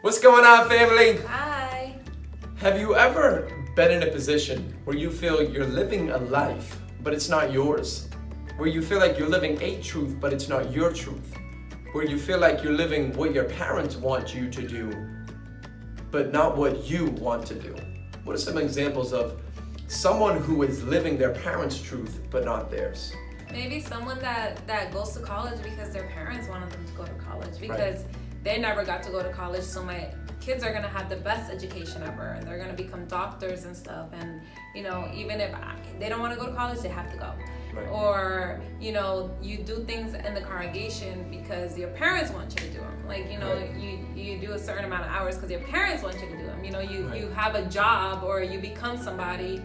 What's going on, family? Hi. Have you ever been in a position where you feel you're living a life, but it's not yours? Where you feel like you're living a truth, but it's not your truth? Where you feel like you're living what your parents want you to do, but not what you want to do? What are some examples of someone who is living their parents' truth, but not theirs? Maybe someone that goes to college because their parents wanted them to go to college because they never got to go to college, so my kids are gonna have the best education ever and they're gonna become doctors and stuff, and even if they don't want to go to college, they have to go. Right. Or you do things in the congregation because your parents want you to do them, like you do a certain amount of hours because your parents want you to do them. You have a job or you become somebody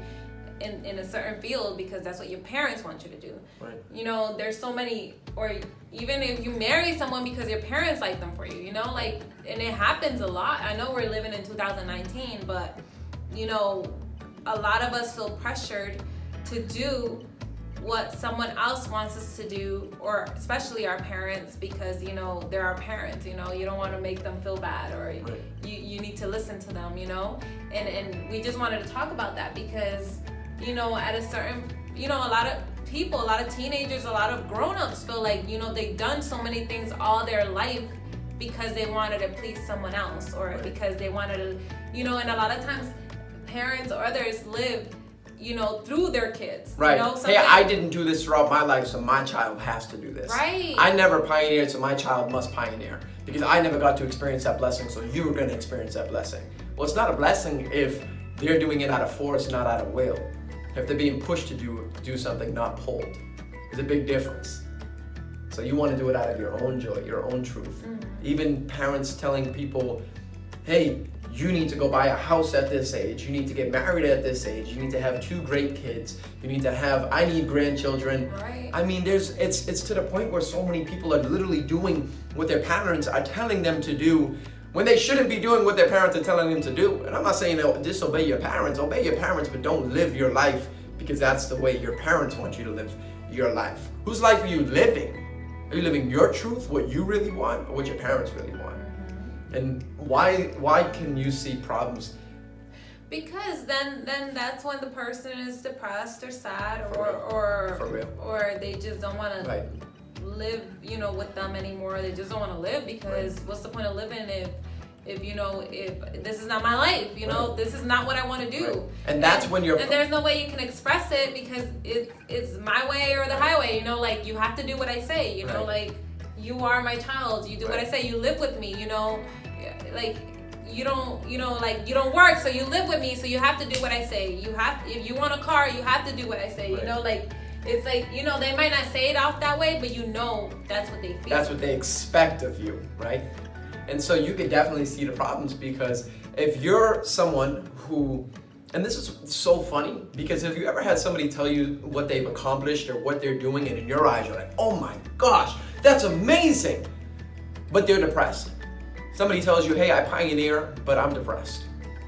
in a certain field because that's what your parents want you to do. Right. There's so many, or even if you marry someone because your parents like them for you, and it happens a lot. I know we're living in 2019, but a lot of us feel pressured to do what someone else wants us to do, or especially our parents, because they're our parents. You don't want to make them feel bad, or you need to listen to them. And we just wanted to talk about that because at a certain, a lot of people, a lot of teenagers, a lot of grown-ups feel like, they've done so many things all their life because they wanted to please someone else, or because they wanted to, and a lot of times parents or others live, through their kids. Right. Hey, I didn't do this throughout my life, so my child has to do this. Right. I never pioneered, so my child must pioneer. Because I never got to experience that blessing, so you're going to experience that blessing. Well, it's not a blessing if they're doing it out of force, not out of will. If they're being pushed to do something, not pulled. There's a big difference. So you want to do it out of your own joy, your own truth. Mm-hmm. Even parents telling people, hey, you need to go buy a house at this age. You need to get married at this age. You need to have 2 great kids. You need to have, I need grandchildren. Right. I mean, it's to the point where so many people are literally doing what their parents are telling them to do when they shouldn't be doing what their parents are telling them to do. And I'm not saying disobey your parents. Obey your parents, but don't live your life because that's the way your parents want you to live your life. Whose life are you living? Are you living your truth, what you really want, or what your parents really want? And why can you see problems? Because then that's when the person is depressed or sad, For real. or they just don't want to Right. live with them anymore. They just don't want to live because what's the point of living if this is not my life, this is not what I want to do. Right. And that's when you're, and there's no way you can express it because it's my way or the highway. Like you have to do what I say. Like you are my child. You do what I say. You live with me. Like you don't like you don't work, so you live with me, so you have to do what I say. If you want a car, you have to do what I say. Like it's like they might not say it out that way, but that's what they feel. that's what they expect of you, right? And so you could definitely see the problems because if you're someone who, and this is so funny because if you ever had somebody tell you what they've accomplished or what they're doing, and in your eyes you're like, oh my gosh, that's amazing, but they're depressed. Somebody tells you, hey, I pioneer, but I'm depressed.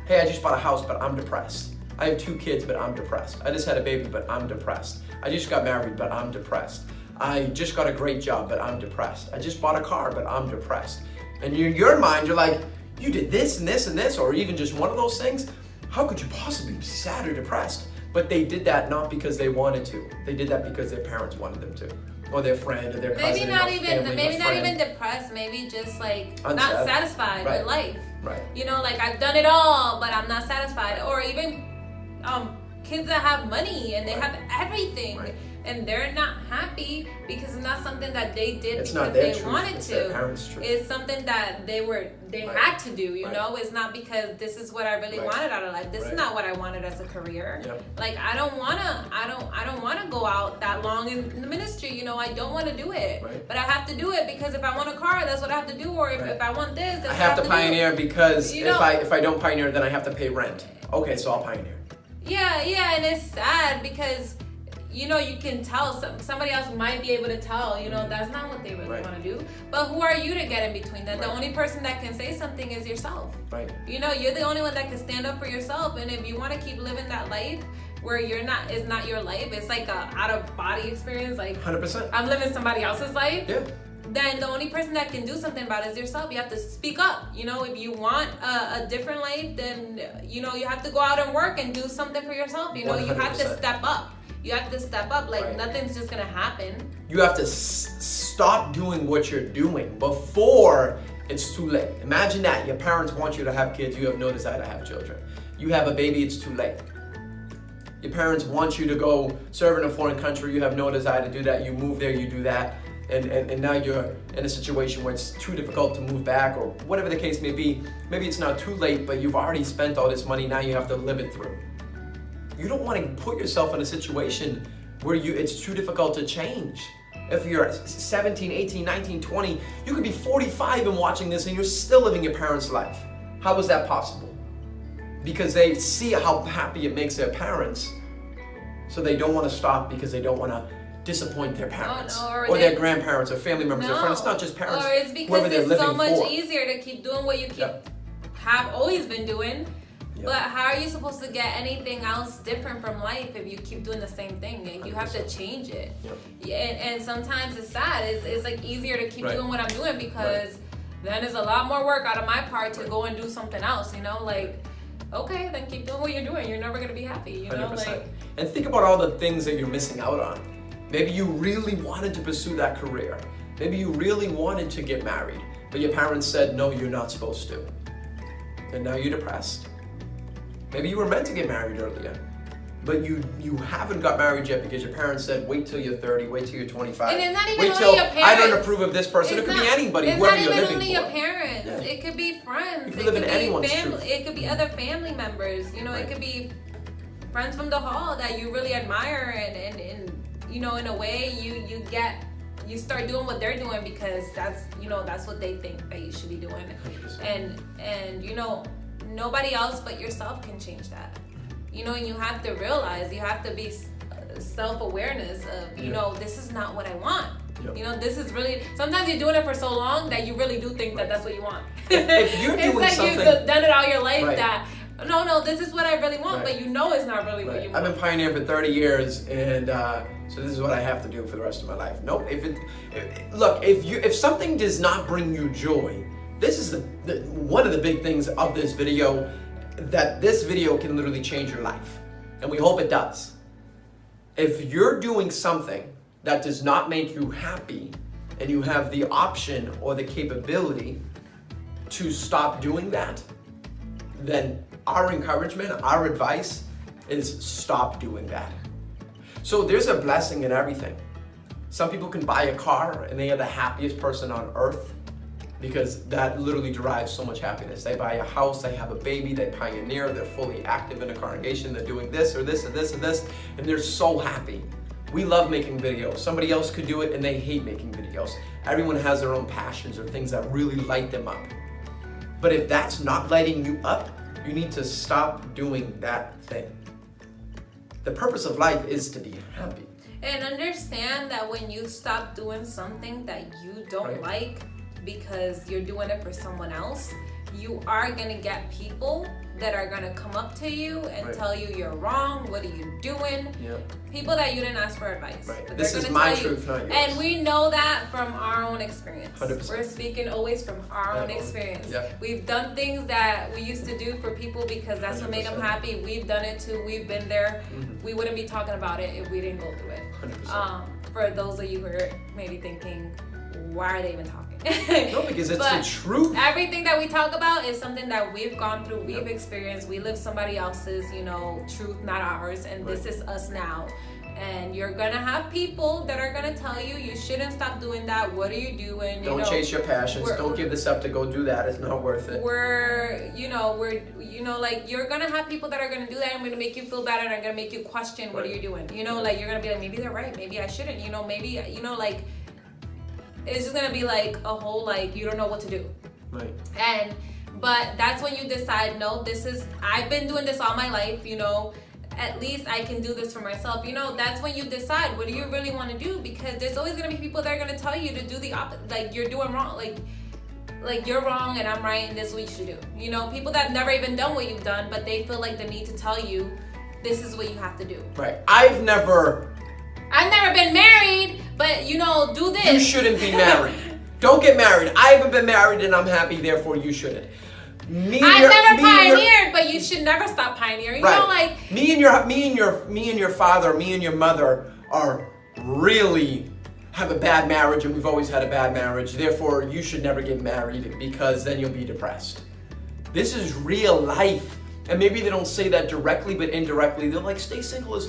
Hey, I just bought a house, but I'm depressed. I have 2 kids, but I'm depressed. I just had a baby, but I'm depressed. I just got married, but I'm depressed. I just got a great job, but I'm depressed. I just bought a car, but I'm depressed. And in your mind, you're like, you did this and this and this, or even just one of those things. How could you possibly be sad or depressed? But they did that not because they wanted to. They did that because their parents wanted them to. Or their friend, or their cousin, Maybe not even depressed. Maybe just like not satisfied with life. Right. Like I've done it all, but I'm not satisfied. Or even kids that have money and they have everything, and they're not happy because it's not something that they did because they wanted to. Their parents' truth. It's something that they had to do. It's not because this is what I really wanted out of life. This is not what I wanted as a career. Yep. Like I don't wanna go out that long in the ministry. I don't want to do it, but I have to do it because if I want a car, that's what I have to do. Or if I want this, that's I have to pioneer because if I don't pioneer, then I have to pay rent. Okay, so I'll pioneer. Yeah, and it's sad because you can tell somebody else might be able to tell, that's not what they really want to do. But who are you to get in between that? The only person that can say something is yourself. Right. You're the only one that can stand up for yourself. And if you want to keep living that life where it's not your life, it's like a out of body experience. Like 100%. I'm living somebody else's life. Yeah. then the only person that can do something about it is yourself. You have to speak up. You know, if you want a different life, then, you know, you have to go out and work and do something for yourself. You know, you have to 100%. step up. You have to step up. Like, Right. nothing's just gonna happen. You have to stop doing what you're doing before it's too late. Imagine that. Your parents want you to have kids. You have no desire to have children. You have a baby, it's too late. Your parents want you to go serve in a foreign country. You have no desire to do that. You move there, you do that. And now you're in a situation where it's too difficult to move back, or whatever the case may be. Maybe it's not too late, but you've already spent all this money. Now you have to live it through. You don't want to put yourself in a situation where it's too difficult to change. If you're 17, 18, 19, 20, you could be 45 and watching this and you're still living your parents' life. How is that possible? Because they see how happy it makes their parents, so they don't want to stop because they don't want to disappoint their parents or their grandparents or family members or friends. It's not just parents. Or it's because whoever they're it's living so much for. easier to keep doing what you Yep. have always been doing. Yep. But how are you supposed to get anything else different from life if you keep doing the same thing? And you have to 100%. change it. Yep. Yeah, and sometimes it's sad. It's like easier to keep Right. doing what I'm doing because then it's a lot more work out of my part to go and do something else. You know, like, okay, then keep doing what you're doing. You're never gonna be happy. You know, 100%. like. And think about all the things that you're missing out on. Maybe you really wanted to pursue that career. Maybe you really wanted to get married, but your parents said, no, you're not supposed to. And now you're depressed. Maybe you were meant to get married earlier, but you haven't got married yet because your parents said, wait till you're 30, wait till you're 25. And it's not even wait only till your I parents. don't approve of this person. It could be anybody, It's whoever not you're even living only for. your parents. Yeah. It could be friends. You could It live in could be anyone's family. truth. It could be other family members. You know, Right. it could be friends from the hall that you really admire, and you know, in a way, you start doing what they're doing because that's what they think that you should be doing, 100%. and you know, nobody else but yourself can change that. You know, and you have to realize, you have to be self-awareness of, you Yeah. know, this is not what I want. Yep. You know, this is really, sometimes you're doing it for so long that you really do think that that's what you want. If you're it's doing like something- you've done it all your life Right. that, no, this is what I really want, Right. but you know it's not really what Right. you I've want. been pioneering for 30 years, and so this is what I have to do for the rest of my life. Nope. If something does not bring you joy, this is one of the big things of this video, that this video can literally change your life, and we hope it does. If you're doing something that does not make you happy, and you have the option or the capability to stop doing that, then our encouragement, our advice is stop doing that. So there's a blessing in everything. Some people can buy a car and they are the happiest person on earth because that literally derives so much happiness. They buy a house, they have a baby, they pioneer, they're fully active in a congregation, they're doing this or this and this and this, and they're so happy. We love making videos. Somebody else could do it and they hate making videos. Everyone has their own passions or things that really light them up. But if that's not lighting you up, you need to stop doing that thing. The purpose of life is to be happy. And understand that when you stop doing something that you don't Right. like because you're doing it for someone else, you are gonna get people that are gonna come up to you and Right. tell you you're wrong, what are you doing? Yeah. People that you didn't ask for advice. Right. But This they're is gonna my tell you- truth, not yours. And we know that from our own experience. 100%. We're speaking always from our own Yeah. experience. Yeah. We've done things that we used to do for people because that's what made them 100%. happy. We've done it too. We've been there. Mhm. We wouldn't be talking about it if we didn't go through it. 100%. For those of you who are maybe thinking, why are they even talking? No, because it's But the truth. everything that we talk about is something that we've gone through, we've Yep. experienced. We live somebody else's, truth, not ours, and this Right. is us now. And you're gonna have people that are gonna tell you you shouldn't stop doing that. What are you doing? Don't chase your passions. we're- Don't give this up to go do that. It's not worth it. Like you're gonna have people that are gonna do that and gonna make you feel bad and are gonna make you question what are Right. you doing. Like you're gonna be like, maybe they're right, maybe I shouldn't. Maybe like it's just gonna be like a whole like you don't know what to do. Right. But that's when you decide, no, I've been doing this all my life, at least I can do this for myself. That's when you decide, what do you really want to do? Because there's always going to be people that are going to tell you to do the opposite, like you're doing wrong, like you're wrong and I'm right and this is what you should do. People that have never even done what you've done, but they feel like the need to tell you, this is what you have to do. Right. I've never been married, but do this. You shouldn't be married. Don't get married. I haven't been married and I'm happy, therefore you shouldn't. I've never pioneered, but you should never stop pioneering. Right. You know, like me and your father, me and your mother are really have a bad marriage, and we've always had a bad marriage. Therefore, you should never get married because then you'll be depressed. This is real life. And maybe they don't say that directly, but indirectly, they're like, stay single as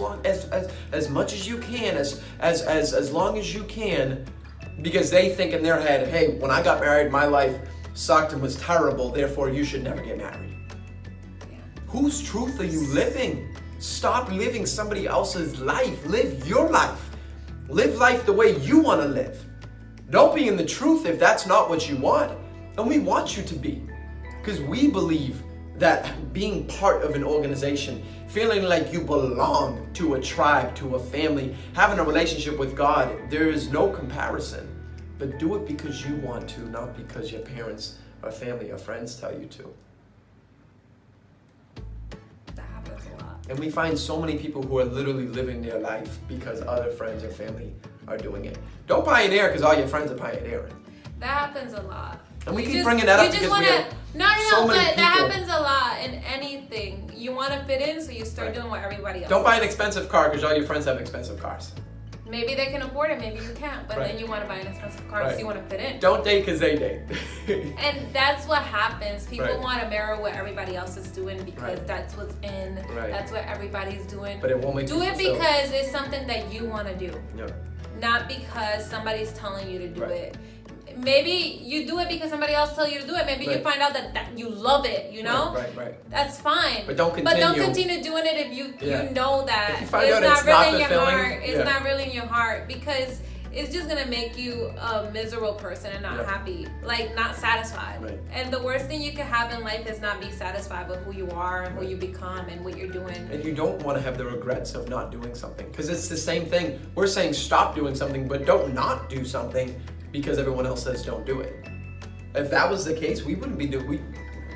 much as you can, as long as you can, because they think in their head, hey, when I got married, my life sucked and was terrible, therefore you should never get married. Yeah. Whose truth are you living? Stop living somebody else's life. Live your life. Live life the way you want to live. Don't be in the truth if that's not what you want. And we want you to be, because we believe that being part of an organization, feeling like you belong to a tribe, to a family, having a relationship with God, there is no comparison. But do it because you want to, not because your parents or family or friends tell you to. that happens a lot. And we find so many people who are literally living their life because other friends or family are doing it. Don't pioneer because all your friends are pioneering. That happens a lot. And we keep bringing that up because we have so many but that people. happens a lot in anything. You want to fit in, so you start doing what everybody else Don't buy an does. expensive car because all your friends have expensive cars. Maybe they can afford it, maybe you can't, but Right. then you want to buy an expensive car because Right. you want to fit in. Don't date because they date. And that's what happens. People Right. want to mirror what everybody else is doing because Right. that's what's in. Right. That's what everybody's doing. But it won't make Do you it fulfilled. because it's something that you want to do, Yeah. not because somebody's telling you to do Right. it. Maybe you do it because somebody else told you to do it. Maybe you Right. find out that you love it, you know? Right. That's fine. But don't But don't continue. continue doing it if you Yeah. you know that If you find it's out not it's really not in your fulfilling, heart. It's yeah. not really in your heart because it's just gonna make you a miserable person and not Yeah. happy, like not satisfied. Right. And the worst thing you can have in life is not be satisfied with who you are and who Right. you become and what you're doing. And you don't want to have the regrets of not doing something because it's the same thing. We're saying stop doing something, but don't not do something because everyone else says don't do it. If that was the case, we wouldn't be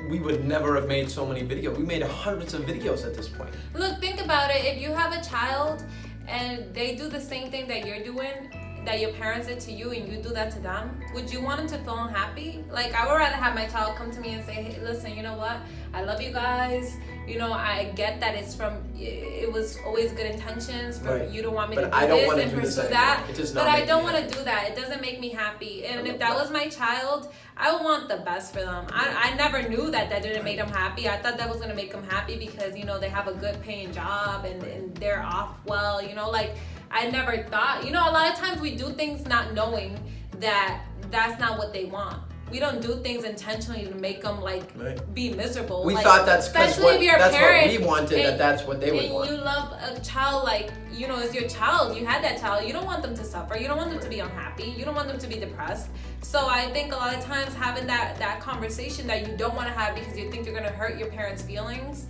we would never have made so many videos. We made hundreds of videos at this point. Look, think about it. If you have a child and they do the same thing that you're doing, that your parents did to you, and you do that to them, would you want them to feel unhappy? Like, I would rather have my child come to me and say, hey, listen, you know what? I love you guys. You know, I get that it was always good intentions for Right. you to want me But to do I don't this wanna and do the pursue same that. thing. It does But not I make don't me want to happy. do that. It doesn't make me happy. And love if that that. was my child, I would want the best for them. I never knew that didn't make them happy. I thought that was going to make them happy because, you know, they have a good paying job and they're off well, you know, like I never thought, you know, a lot of times we do things not knowing that that's not what they want. We don't do things intentionally to make them like Right. be miserable. We like, thought that's especially if you're a what parent we wanted, and- that's what they would and want. you love a child like, you know, it's your child. You had that child. You don't want them to suffer. You don't want them to be unhappy. You don't want them to be depressed. So I think a lot of times having that conversation that you don't want to have because you think you're gonna hurt your parents' feelings,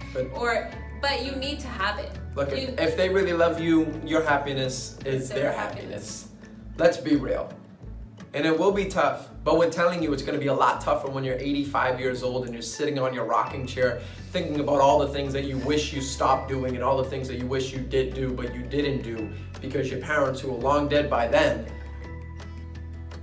but you need to have it. Look, You- if they really love you, your happiness is their happiness. Let's be real. And it will be tough, but we're telling you it's going to be a lot tougher when you're 85 years old and you're sitting on your rocking chair thinking about all the things that you wish you stopped doing and all the things that you wish you did do but you didn't do because your parents, who were long dead by then,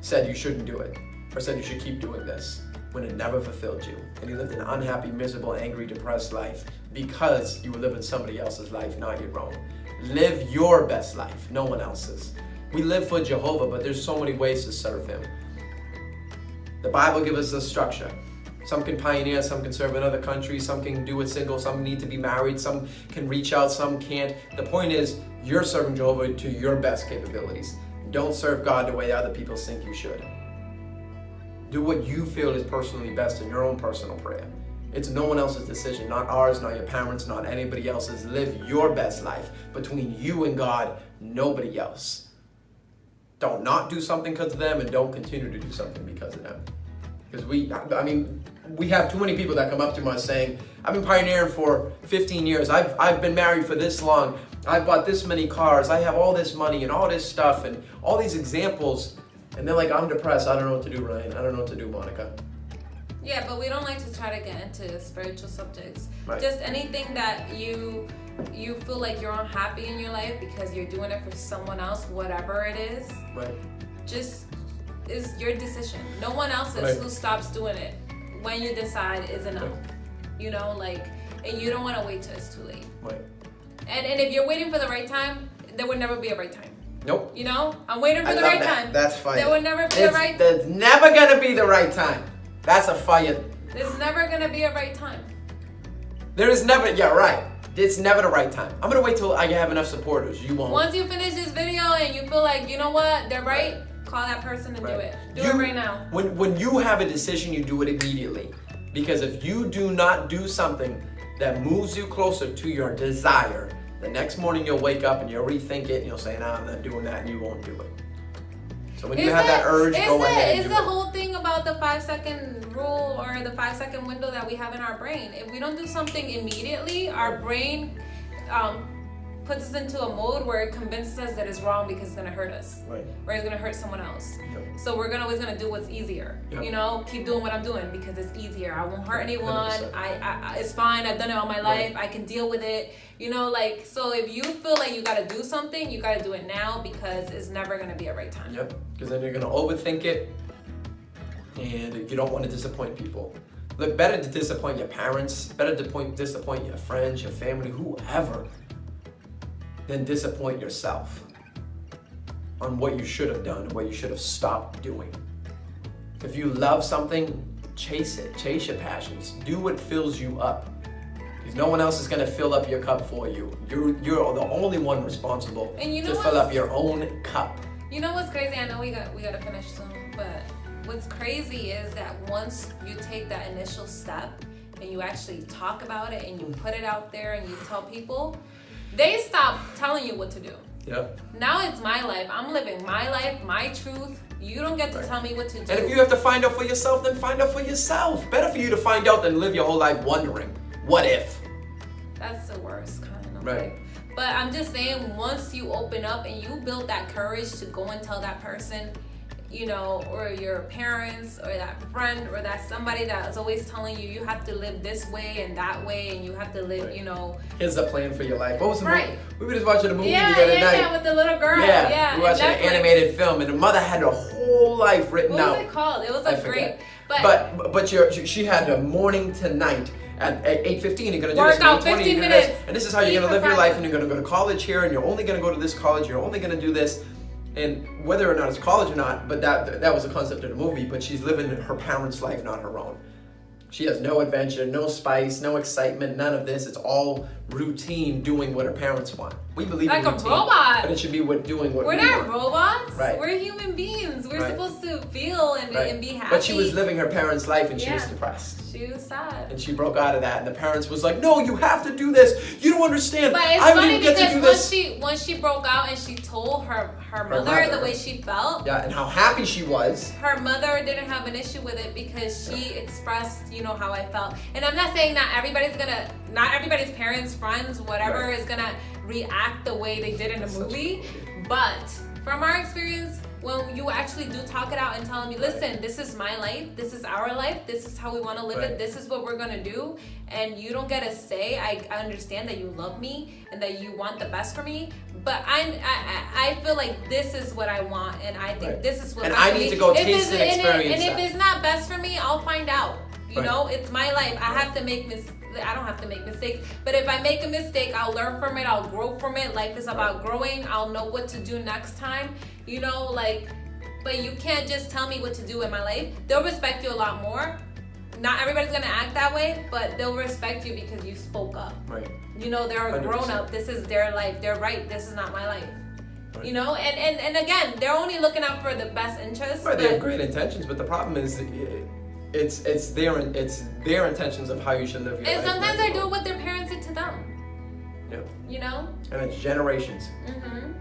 said you shouldn't do it or said you should keep doing this when it never fulfilled you. And you lived an unhappy, miserable, angry, depressed life because you were living somebody else's life, not your own. Live your best life, no one else's. We live for Jehovah, but there's so many ways to serve him. The Bible gives us a structure. Some can pioneer, some can serve in other countries, some can do it single, some need to be married, some can reach out, some can't. The point is, you're serving Jehovah to your best capabilities. Don't serve God the way other people think you should. Do what you feel is personally best in your own personal prayer. It's no one else's decision, not ours, not your parents, not anybody else's. Live your best life between you and God, nobody else. Don't not do something because of them, and don't continue to do something because of them. Because we have too many people that come up to us saying, I've been pioneering for 15 years. I've been married for this long. I've bought this many cars. I have all this money and all this stuff and all these examples. And they're like, I'm depressed. I don't know what to do, Ryan. I don't know what to do, Monica. Yeah, but we don't like to try to get into spiritual subjects. Right. Just anything that you feel like you're unhappy in your life because you're doing it for someone else, whatever it is. Right. Just is your decision. No one else's Right. who stops doing it when you decide is enough. You know, like, and you don't want to wait till it's too late. Right. And if you're waiting for the right time, there would never be a right time. Nope. You know, I'm waiting for I the love right that. time. That's fire. There would never be a right. There's never gonna be the right time. That's a fire. There's never gonna be a right time. There is never. Yeah, right. It's never the right time. I'm gonna wait till I have enough supporters. You won't. Once you finish this video and you feel like, you know what, they're right, call that person and do it. Do it right now. When you have a decision, you do it immediately. Because if you do not do something that moves you closer to your desire, the next morning you'll wake up and you'll rethink it and you'll say, nah, I'm not doing that, and you won't do it. So when you have that urge, go ahead and It's do the it. whole thing about the 5-second rule or the 5-second window that we have in our brain. If we don't do something immediately, our brain puts us into a mode where it convinces us that it's wrong because it's gonna hurt us, Right. or it's gonna hurt someone else. Yep. So we're always gonna do what's easier. Yep. You know, keep doing what I'm doing because it's easier. I won't hurt anyone. 100%. I it's fine. I've done it all my life. I can deal with it. You know, like, so if you feel like you gotta do something, you gotta do it now because it's never gonna be a right time. Yep. Because then you're gonna overthink it, and you don't want to disappoint people. Look, better to disappoint your parents, better to disappoint your friends, your family, whoever, than disappoint yourself on what you should have done and what you should have stopped doing. If you love something, chase it. Chase your passions. Do what fills you up. Because no one else is going to fill up your cup for you. You're the only one responsible And you know to fill what's- up your own cup. You know what's crazy? I know we gotta finish soon, but what's crazy is that once you take that initial step and you actually talk about it and you put it out there and you tell people, they stop telling you what to do. Yep. Now it's my life. I'm living my life, my truth. You don't get to Right. tell me what to do. And if you have to find out for yourself, then find out for yourself. Better for you to find out than live your whole life wondering, what if? That's the worst kind of Right. life. But I'm just saying, once you open up and you build that courage to go and tell that person, you know, or your parents or that friend or that somebody that is always telling you you have to live this way and that way and you have to live, Right. you know. Here's the plan for your life. What was the Right. movie? We were just watching a movie the Yeah, other night. yeah, with the little girl. Yeah, Yeah, we watched an Netflix. animated film, and the mother had her whole life written What out. was it called? It was I a forget. great, But she had a morning to night. At 8:15, you're gonna do Work this. out 8:20, 15 you're gonna do this. minutes. And this is how you're Eat gonna for live your life. breakfast. And you're gonna go to college here, and you're only gonna go to this college. You're only gonna do this. And whether or not it's college or not, but that was the concept of the movie. But she's living her parents' life, not her own. She has no adventure, no spice, no excitement, none of this. It's all routine, doing what her parents want. We believe Like in a routine, robot. but it should be doing what we're we not want. robots. Right. We're human beings. We're Right. supposed to feel and be happy. But she was living her parents' life, and she was Yeah. depressed. She was sad. And she broke out of that, and the parents was like, "No, you have to do this. You don't understand. But it's I funny didn't get to because do this." once she broke out and she told her mother the mother. way she felt, Yeah, and how happy she was. her mother didn't have an issue with it because she expressed, you know, how I felt. And I'm not saying not everybody's parents, friends, whatever Right. is gonna react the way they did in the That's such a movie. good movie. But from our experience, when you actually do talk it out and tell me, listen, this is my life, this is our life, this is how we want to live Right. it, this is what we're gonna do, and you don't get a say. I understand that you love me and that you want the best for me, but I feel like this is what I want, and I think Right. this is what. And best I for need me. to go If taste it's- and experience And if that. it's not best for me, I'll find out. You Right. know, it's my life. I have to make I don't have to make mistakes, but if I make a mistake, I'll learn from it. I'll grow from it. Life is about growing. I'll know what to do next time. You know, like, but you can't just tell me what to do in my life. They'll respect you a lot more. Not everybody's gonna act that way, but they'll respect you because you spoke up. Right. You know, they're a 100%. grown up. This is their life. They're right. This is not my life. Right. You know, and again, they're only looking out for the best interests. Right, they have but- great intentions, but the problem is, it's their intentions of how you should live your life. And sometimes not I do your it what their parents did to them. own. You know? Yeah. And it's generations. Mm-hmm.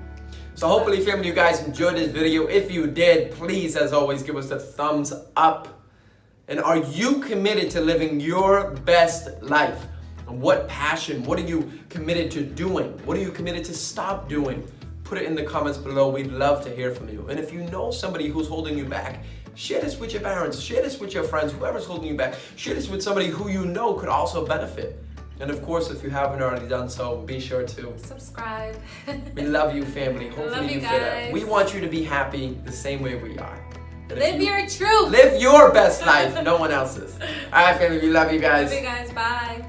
So hopefully, family, you guys enjoyed this video. If you did, please, as always, give us a thumbs up. And are you committed to living your best life? And what passion? What are you committed to doing? What are you committed to stop doing? Put it in the comments below. We'd love to hear from you. And if you know somebody who's holding you back, share this with your parents, share this with your friends, whoever's holding you back. Share this with somebody who you know could also benefit. And of course, if you haven't already done so, be sure to. Subscribe. We love you, family. Hopefully Love you feel that. guys. We want you to be happy the same way we are. And Live your truth. Live your best life, no one else's. All right, family, we love you guys. Love you guys. Bye.